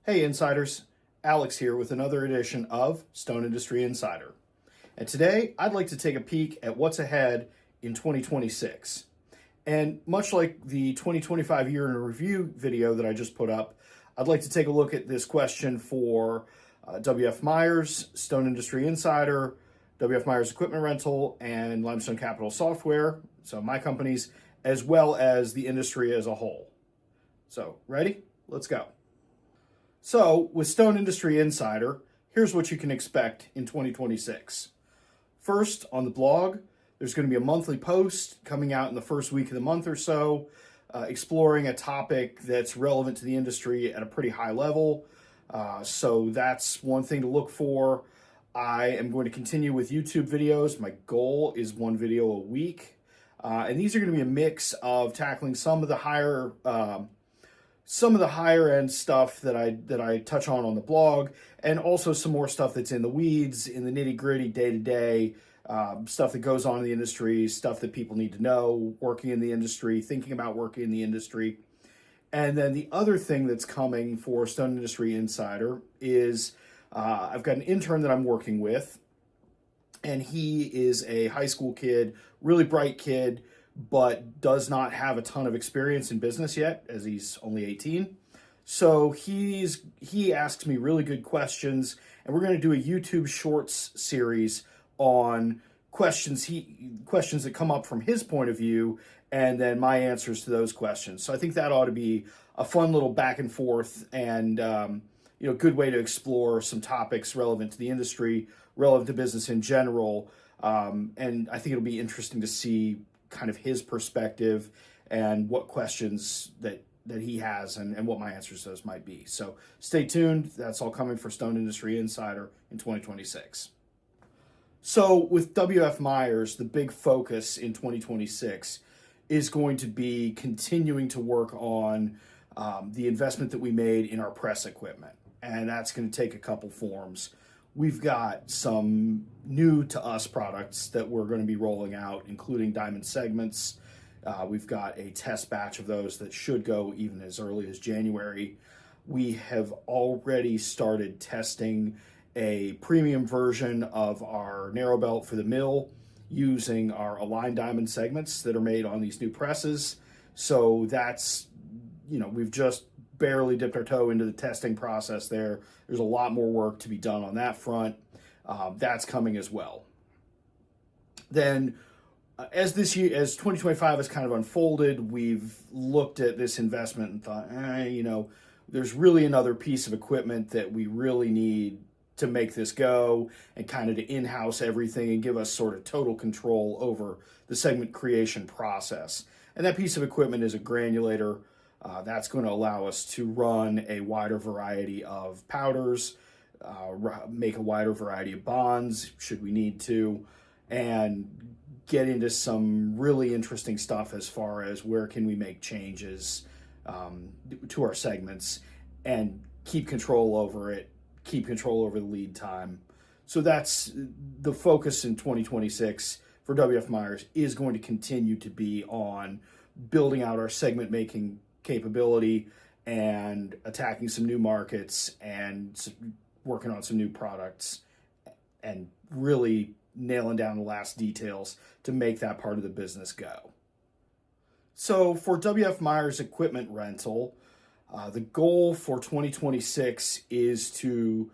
Hey insiders, Alex here with another edition of Stone Industry Insider. And today I'd like to take a peek at what's ahead in 2026. And much like the 2025 year in a review video that I just put up, I'd like to take a look at this question for WF Myers, Stone Industry Insider, WF Myers Equipment Rental, and Limestone Capital Software, so my companies, as well as the industry as a whole. So, ready? Let's go. So, with Stone Industry Insider, here's what you can expect in 2026. First, on the blog, there's going to be a monthly post coming out in the first week of the month or so, exploring a topic that's relevant to the industry at a pretty high level. So that's one thing to look for. I am going to continue with YouTube videos. My goal is one video a week. And these are going to be a mix of tackling some of the higher end stuff that I touch on the blog, and also some more stuff that's in the weeds, in the nitty gritty, day to day stuff that goes on in the industry, stuff that people need to know, working in the industry, thinking about working in the industry. And then the other thing that's coming for Stone Industry Insider is I've got an intern that I'm working with, and he is a high school kid, really bright kid, but does not have a ton of experience in business yet, as he's only 18. So he asks me really good questions, and we're going to do a YouTube Shorts series on questions that come up from his point of view, and then my answers to those questions. So I think that ought to be a fun little back and forth, and good way to explore some topics relevant to the industry, relevant to business in general. And I think it'll be interesting to see kind of his perspective and what questions that he has and what my answers to those might be. So stay tuned. That's all coming for Stone Industry Insider in 2026. So with WF Myers, the big focus in 2026 is going to be continuing to work on the investment that we made in our press equipment. And that's going to take a couple forms. We've got some new to us products that we're going to be rolling out, including diamond segments. We've got a test batch of those that should go even as early as January. We have already started testing a premium version of our narrow belt for the mill using our aligned diamond segments that are made on these new presses. So that's, we've just barely dipped our toe into the testing process there. There's a lot more work to be done on that front. That's coming as well. Then as 2025 has kind of unfolded, we've looked at this investment and thought, there's really another piece of equipment that we really need to make this go and kind of to in-house everything and give us sort of total control over the segment creation process. And that piece of equipment is a granulator. That's going to allow us to run a wider variety of powders, make a wider variety of bonds should we need to, and get into some really interesting stuff as far as where can we make changes to our segments and keep control over it, keep control over the lead time. So that's the focus in 2026 for WF Myers, is going to continue to be on building out our segment making capability and attacking some new markets and working on some new products and really nailing down the last details to make that part of the business go. So for WF Myers Equipment Rental, the goal for 2026 is to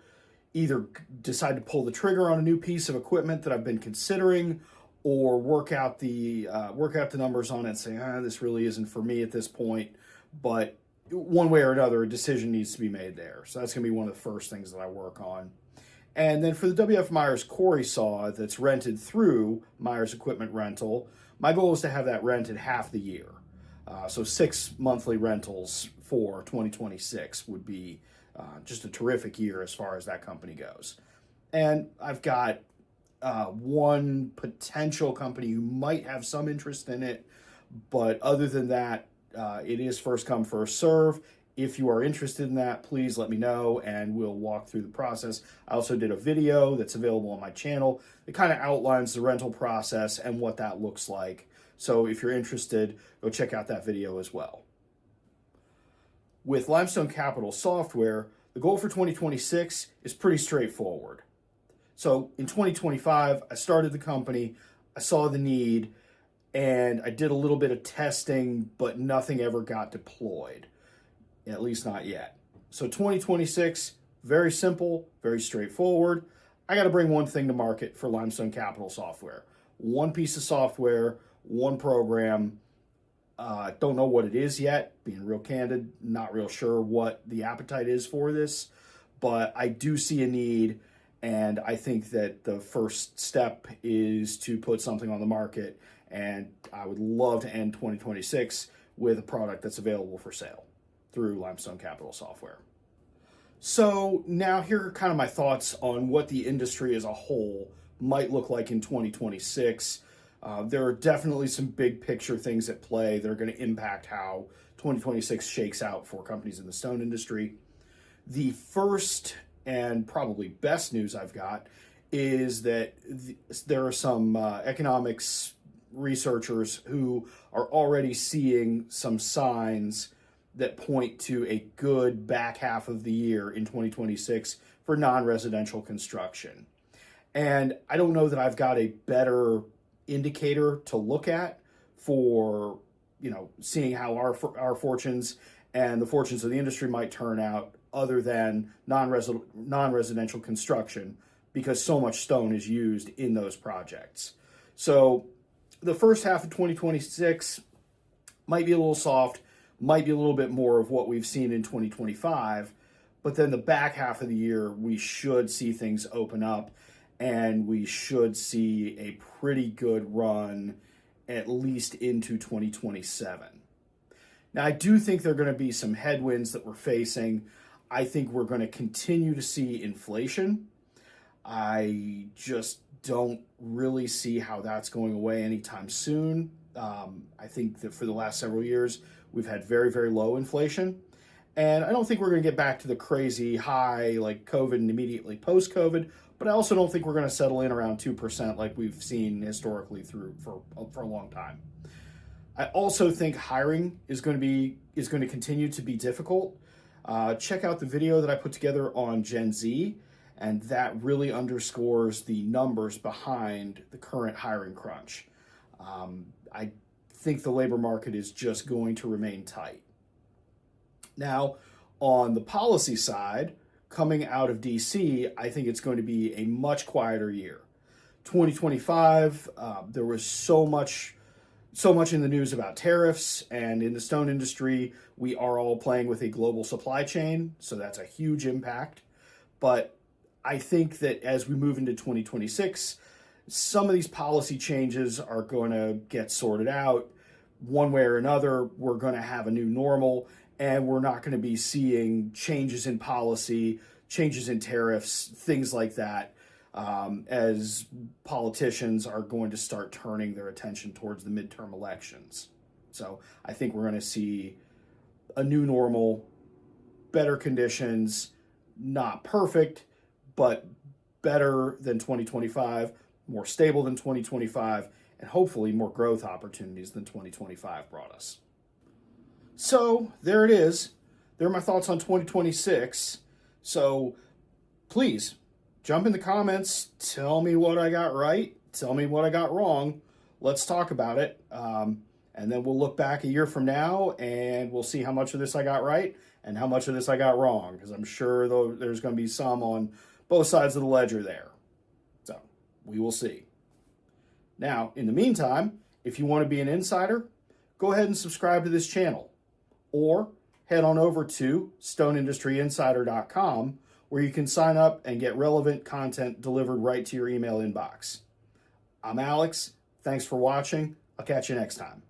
either decide to pull the trigger on a new piece of equipment that I've been considering, or work out the numbers on it and say, this really isn't for me at this point. But one way or another, a decision needs to be made there. So that's going to be one of the first things that I work on. And then for the WF Myers Quarry Saw that's rented through Myers Equipment Rental, my goal is to have that rented half the year. So 6 monthly rentals for 2026 would be just a terrific year as far as that company goes. And I've got one potential company who might have some interest in it, but other than that, it is first come, first serve. If you are interested in that, please let me know and we'll walk through the process. I also did a video that's available on my channel that kind of outlines the rental process and what that looks like. So if you're interested, go check out that video as well. With Limestone Capital Software, the The goal for 2026 is pretty straightforward. So in 2025, I started the company, I saw the need, and I did a little bit of testing, but nothing ever got deployed, at least not yet. So 2026, very simple, very straightforward. I got to bring one thing to market for Limestone Capital software. One piece of software, one program. Don't know what it is yet, being real candid, not real sure what the appetite is for this, but I do see a need, and I think that the first step is to put something on the market, and I would love to end 2026 with a product that's available for sale through Limestone Capital software. So now here are kind of my thoughts on what the industry as a whole might look like in 2026. There are definitely some big picture things at play that are going to impact how 2026 shakes out for companies in the stone industry. The first and probably best news I've got is that there are some economics researchers who are already seeing some signs that point to a good back half of the year in 2026 for non-residential construction. And I don't know that I've got a better indicator to look at for, seeing how our fortunes and the fortunes of the industry might turn out other than non-residential construction, because so much stone is used in those projects. So the first half of 2026 might be a little soft, might be a little bit more of what we've seen in 2025, but then the back half of the year, we should see things open up, and we should see a pretty good run at least into 2027. Now, I do think there are going to be some headwinds that we're facing. I think we're going to continue to see inflation. I just don't really see how that's going away anytime soon. I think that for the last several years, we've had very, very low inflation. And I don't think we're going to get back to the crazy high like COVID and immediately post-COVID, but I also don't think we're going to settle in around 2% like we've seen historically for a long time. I also think hiring is going to continue to be difficult. Check out the video that I put together on Gen Z, and that really underscores the numbers behind the current hiring crunch. I think the labor market is just going to remain tight. Now, on the policy side, coming out of DC, I think it's going to be a much quieter year. 2025, there was so much in the news about tariffs, and in the stone industry, we are all playing with a global supply chain, so that's a huge impact. But I think that as we move into 2026, some of these policy changes are going to get sorted out. One way or another, we're going to have a new normal, and we're not going to be seeing changes in policy, changes in tariffs, things like that, as politicians are going to start turning their attention towards the midterm elections. So I think we're going to see a new normal, better conditions, not perfect, but better than 2025, more stable than 2025, and hopefully more growth opportunities than 2025 brought us. So there it is. There are my thoughts on 2026. So please jump in the comments. Tell me what I got right. Tell me what I got wrong. Let's talk about it. And then we'll look back a year from now and we'll see how much of this I got right and how much of this I got wrong. Because I'm sure though there's going to be some on both sides of the ledger there. So we will see. Now, in the meantime, if you want to be an insider, go ahead and subscribe to this channel. Or head on over to stoneindustryinsider.com, where you can sign up and get relevant content delivered right to your email inbox. I'm Alex. Thanks for watching. I'll catch you next time.